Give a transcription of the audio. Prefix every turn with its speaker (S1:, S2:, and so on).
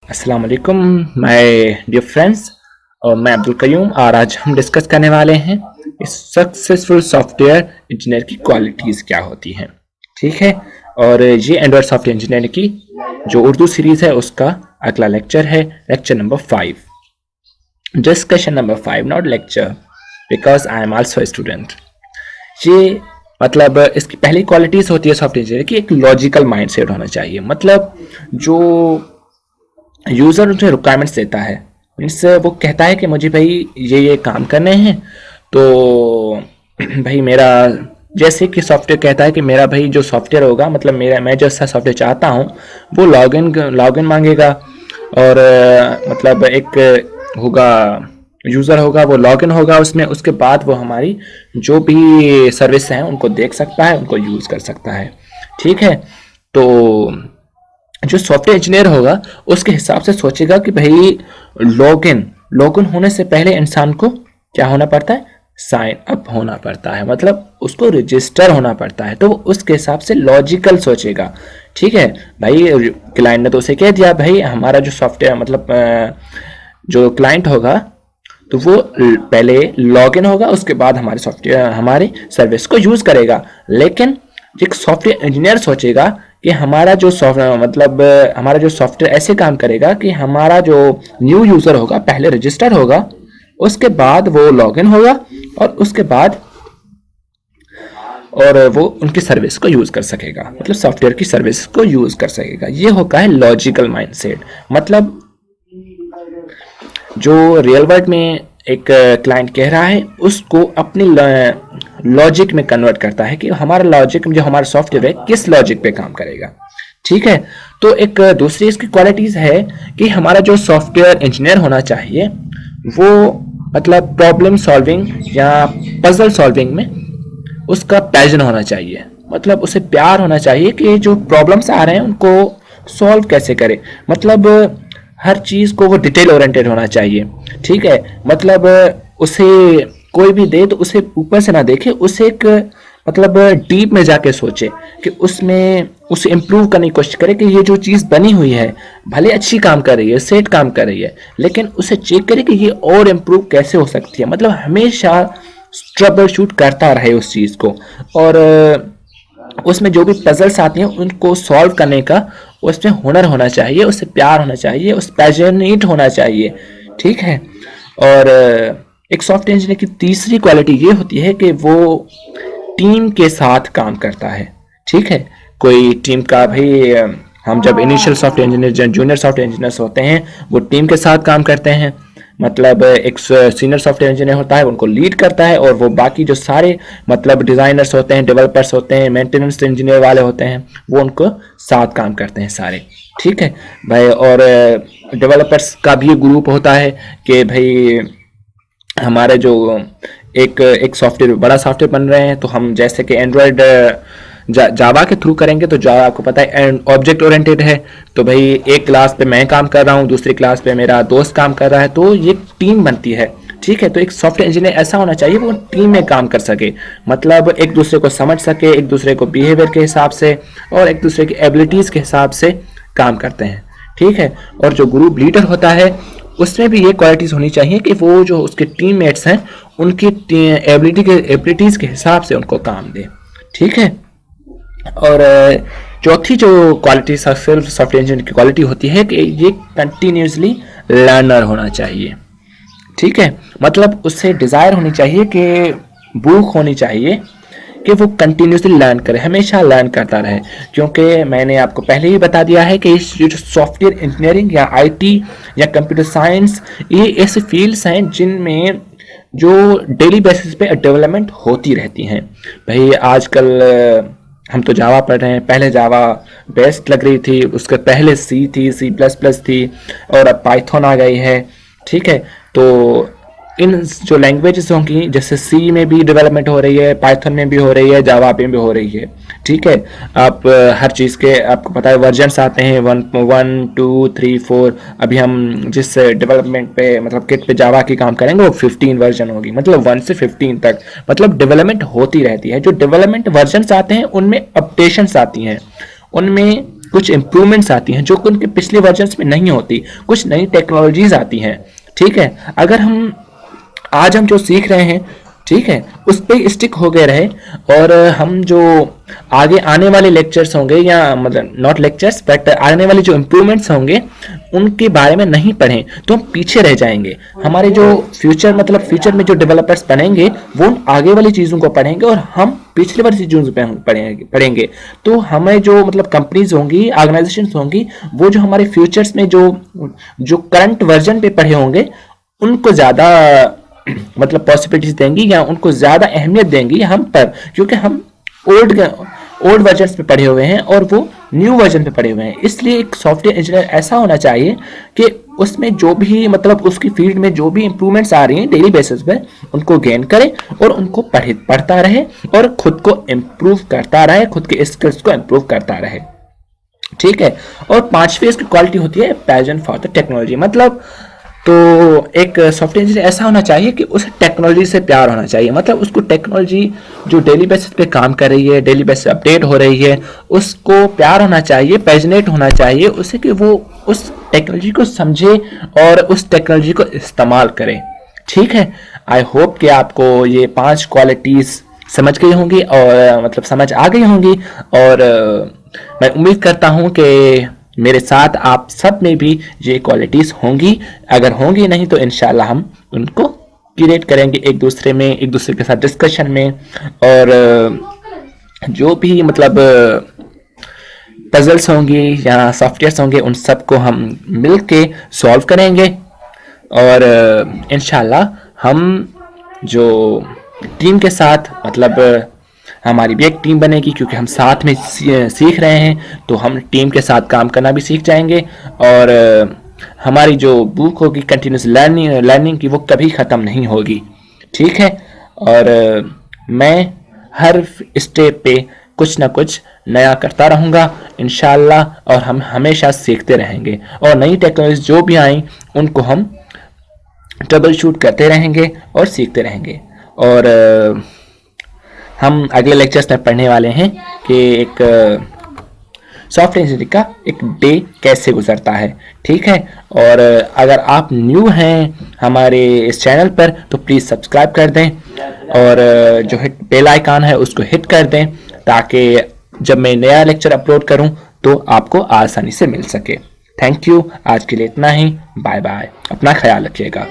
S1: अस्सलाम वालेकुम my dear friends. और मैं अब्दुल कयूम और आज हम डिस्कस करने वाले हैं इस सक्सेसफुल सॉफ्टवेयर इंजीनियर की क्वालिटीज़ क्या होती हैं। ठीक है, और ये एंड्रॉयड सॉफ्टवेयर इंजीनियर की जो उर्दू सीरीज़ है उसका अगला लेक्चर है, lecture number 5, discussion number 5, not lecture, because I am also student. ये मतलब इसकी पहली क्वालिटीज़ होती है सॉफ्टवेयर इंजीनियर की, एक लॉजिकल माइंडसेट होना चाहिए। मतलब जो यूज़र उसे रिक्वायरमेंट्स देता है, मीन्स वो कहता है कि मुझे भाई ये काम करने हैं, तो भाई मेरा जैसे कि सॉफ्टवेयर कहता है कि मेरा भाई जो सॉफ्टवेयर होगा, मतलब मेरा मैं जैसा सॉफ्टवेयर चाहता हूँ वो लॉगिन मांगेगा। और मतलब एक होगा, यूज़र होगा, वो लॉगिन होगा उसमें, उसके बाद वो हमारी जो भी सर्विस हैं उनको देख सकता है, उनको यूज़ कर सकता है। ठीक है, तो जो सॉफ्टवेयर इंजीनियर होगा उसके हिसाब से सोचेगा कि भाई लॉगिन होने से पहले इंसान को क्या होना पड़ता है, साइन अप होना पड़ता है, मतलब उसको रजिस्टर होना पड़ता है। तो वो उसके हिसाब से लॉजिकल सोचेगा। ठीक है भाई, क्लाइंट ने तो उसे कह दिया भाई हमारा जो सॉफ्टवेयर मतलब जो क्लाइंट होगा तो वो पहले लॉगिन होगा, उसके बाद हमारे सॉफ्टवेयर हमारे सर्विस को यूज करेगा। लेकिन एक सॉफ्टवेयर इंजीनियर सोचेगा कि हमारा जो सॉफ्टवेयर मतलब हमारा जो सॉफ्टवेयर ऐसे काम करेगा कि हमारा जो न्यू यूजर होगा पहले रजिस्टर होगा, उसके बाद वो लॉगिन होगा और उसके बाद और वो उनकी सर्विस को यूज कर सकेगा, मतलब सॉफ्टवेयर की सर्विस को यूज कर सकेगा। ये होगा है लॉजिकल माइंडसेट। मतलब जो रियल वर्ल्ड में एक क्लाइंट कह रहा है उसको अपनी लॉजिक में कन्वर्ट करता है कि हमारा लॉजिक जो हमारा सॉफ्टवेयर है किस लॉजिक पे काम करेगा। ठीक है, तो एक दूसरी इसकी क्वालिटीज है कि हमारा जो सॉफ्टवेयर इंजीनियर होना चाहिए वो मतलब प्रॉब्लम सॉल्विंग या पजल सॉल्विंग में उसका पैशन होना चाहिए। मतलब उसे प्यार होना चाहिए कि जो प्रॉब्लम्स आ रहे हैं उनको सॉल्व कैसे करे। मतलब हर चीज़ को वो डिटेल ओरिएंटेड होना चाहिए। ठीक है, मतलब उसे कोई भी दे तो उसे ऊपर से ना देखे, उसे एक मतलब डीप में जाके सोचे कि उसमें उसे इम्प्रूव करने की कोशिश करे कि ये जो चीज़ बनी हुई है भले अच्छी काम कर रही है, सेट काम कर रही है, लेकिन उसे चेक करे कि ये और इम्प्रूव कैसे हो सकती है। मतलब हमेशा ट्रबल शूट करता रहे उस चीज़ को, और उसमें जो भी पजल्स आती हैं उनको सॉल्व करने का उसमें हुनर होना चाहिए, उससे प्यार होना चाहिए, उस पैशनेट होना चाहिए। ठीक है, और एक सॉफ्टवेयर इंजीनियर की तीसरी क्वालिटी ये होती है कि वो टीम के साथ काम करता है। ठीक है, कोई टीम का भाई हम जब initial software engineer junior software engineers होते हैं वो टीम के साथ काम करते हैं। मतलब एक सीनियर सॉफ्टवेयर इंजीनियर होता है, उनको लीड करता है, और वो बाकी जो सारे मतलब डिज़ाइनर्स होते हैं, डेवलपर्स होते हैं, मेंटेनेंस इंजीनियर वाले होते हैं, वो उनको साथ काम करते हैं सारे। ठीक है भाई, और डेवलपर्स का भी ग्रुप होता है कि भाई हमारे जो एक सॉफ्टवेयर बड़ा सॉफ्टवेयर बन रहे हैं, तो हम जैसे कि एंड्रॉयड जावा के थ्रू करेंगे तो जावा आपको पता है ऑब्जेक्ट ओरिएंटेड है। तो भाई एक क्लास पे मैं काम कर रहा हूँ, दूसरी क्लास पे मेरा दोस्त काम कर रहा है, तो ये टीम बनती है। ठीक है, तो एक सॉफ्टवेयर इंजीनियर ऐसा होना चाहिए वो टीम में काम कर सके, मतलब एक दूसरे को समझ सके, एक दूसरे को बिहेवियर के हिसाब से और एक दूसरे की एबिलिटीज़ के हिसाब से काम करते हैं। ठीक है, और जो ग्रुप लीडर होता है उसमें भी ये क्वालिटीज़ होनी चाहिए कि वो जो उसके टीममेट्स हैं उनकी एबिलिटीज़ के हिसाब से उनको काम दे। ठीक है, और चौथी जो क्वालिटी सॉफ्टवेयर इंजीनियर की क्वालिटी होती है कि ये कंटिन्यूसली लर्नर होना चाहिए। ठीक है, मतलब उससे डिज़ायर होनी चाहिए कि भूख होनी चाहिए कि वो कंटिन्यूसली लर्न करे, हमेशा लर्न करता रहे। क्योंकि मैंने आपको पहले ही बता दिया है कि ये जो सॉफ्टवेयर इंजीनियरिंग या आईटी या कंप्यूटर साइंस, ये ऐसे फील्ड्स हैं जिनमें जो डेली बेसिस पे डेवलपमेंट होती रहती हैं। भाई आजकल हम तो जावा पढ़ रहे हैं, पहले जावा बेस्ट लग रही थी, उसके पहले सी थी, C++ थी, और अब पाइथन आ गई है। ठीक है, तो इन जो लैंग्वेजेस होंगी जैसे सी में भी डेवलपमेंट हो रही है, पाइथन में भी हो रही है, जावा में भी हो रही है। ठीक है, आप हर चीज़ के आपको पता है वर्जन्स आते हैं 1, 2, 3, 4। अभी हम जिस डेवलपमेंट पे मतलब किट पे जावा की काम करेंगे वो 15 वर्जन होगी, मतलब 1 से 15 तक, मतलब डेवलपमेंट होती रहती है। जो डेवलपमेंट वर्जन्स आते हैं उनमें अपडेशंस आती हैं, उनमें कुछ इम्प्रूवमेंट्स आती हैं जो कि उनके पिछले वर्जन्स में नहीं होती, कुछ नई टेक्नोलॉजीज आती हैं। ठीक है, अगर हम आज हम जो सीख रहे हैं, ठीक है, उस पे स्टिक हो गए रहे, और हम जो आगे आने वाले लेक्चर्स होंगे, या मतलब नॉट लेक्चर्स बट आने वाले जो इम्प्रूवमेंट्स होंगे उनके बारे में नहीं पढ़ें तो हम पीछे रह जाएंगे। हमारे जो फ्यूचर मतलब फ्यूचर में जो डेवलपर्स बनेंगे वो उन आगे वाली चीज़ों को पढ़ेंगे और हम पिछले वाली चीज़ों पे पढ़ेंगे। तो हमें जो मतलब कंपनीज होंगी, ऑर्गेनाइजेशंस होंगी, वो जो हमारे फ्यूचर्स में जो करंट वर्जन पे पढ़े होंगे उनको ज़्यादा मतलब पॉसिबिलिटीज देंगी या उनको ज़्यादा अहमियत देंगी हम पर, क्योंकि हम ओल्ड वर्जन्स पे पढ़े हुए हैं और वो न्यू वर्जन पे पढ़े हुए हैं। इसलिए एक सॉफ्टवेयर इंजीनियर ऐसा होना चाहिए कि उसमें जो भी मतलब उसकी फील्ड में जो भी इंप्रूवमेंट्स आ रही हैं डेली बेसिस पे उनको गेन करे और उनको पढ़ता रहे और खुद को इम्प्रूव करता रहे, खुद के स्किल्स को इम्प्रूव करता रहे। ठीक है, और पांचवी इसकी क्वालिटी होती है पैशन फॉर द टेक्नोलॉजी। मतलब तो एक सॉफ्टवेयर इंजीनियर ऐसा होना चाहिए कि उसे टेक्नोलॉजी से प्यार होना चाहिए, मतलब उसको टेक्नोलॉजी जो डेली बेसिस पे काम कर रही है, डेली बेसिस अपडेट हो रही है, उसको प्यार होना चाहिए, पैशनेट होना चाहिए उसे कि वो उस टेक्नोलॉजी को समझे और उस टेक्नोलॉजी को इस्तेमाल करे। ठीक है, आई होप कि आपको ये 5 क्वालिटीज़ समझ गई होंगी और मतलब समझ आ गई होंगी, और मैं उम्मीद करता हूँ कि मेरे साथ आप सब में भी ये क्वालिटीज़ होंगी। अगर होंगी नहीं तो इंशाल्लाह हम उनको क्रिएट करेंगे एक दूसरे के साथ डिस्कशन में, और जो भी मतलब पजल्स होंगी या सॉफ्टवेयर्स होंगे उन सबको हम मिल के सॉल्व करेंगे, और इंशाल्लाह हम जो टीम के साथ मतलब हमारी भी एक टीम बनेगी, क्योंकि हम साथ में सीख रहे हैं तो हम टीम के साथ काम करना भी सीख जाएंगे, और हमारी जो बुक होगी कंटिन्यूस लर्निंग की वो कभी ख़त्म नहीं होगी। ठीक है, और मैं हर स्टेप पे कुछ ना कुछ नया करता रहूँगा इंशाल्लाह, और हम हमेशा सीखते रहेंगे, और नई टेक्नोलॉजी जो भी आई उनको हम ट्रबल शूट करते रहेंगे और सीखते रहेंगे। और हम अगले लेक्चर्स में पढ़ने वाले हैं कि एक सॉफ्टवेयर इंजीनियरिंग का एक डे कैसे गुजरता है। ठीक है, और अगर आप न्यू हैं हमारे इस चैनल पर तो प्लीज़ सब्सक्राइब कर दें, और जो बेल आइकन है उसको हिट कर दें ताकि जब मैं नया लेक्चर अपलोड करूं तो आपको आसानी से मिल सके। थैंक यू, आज के लिए इतना ही। बाय बाय, अपना ख्याल रखिएगा।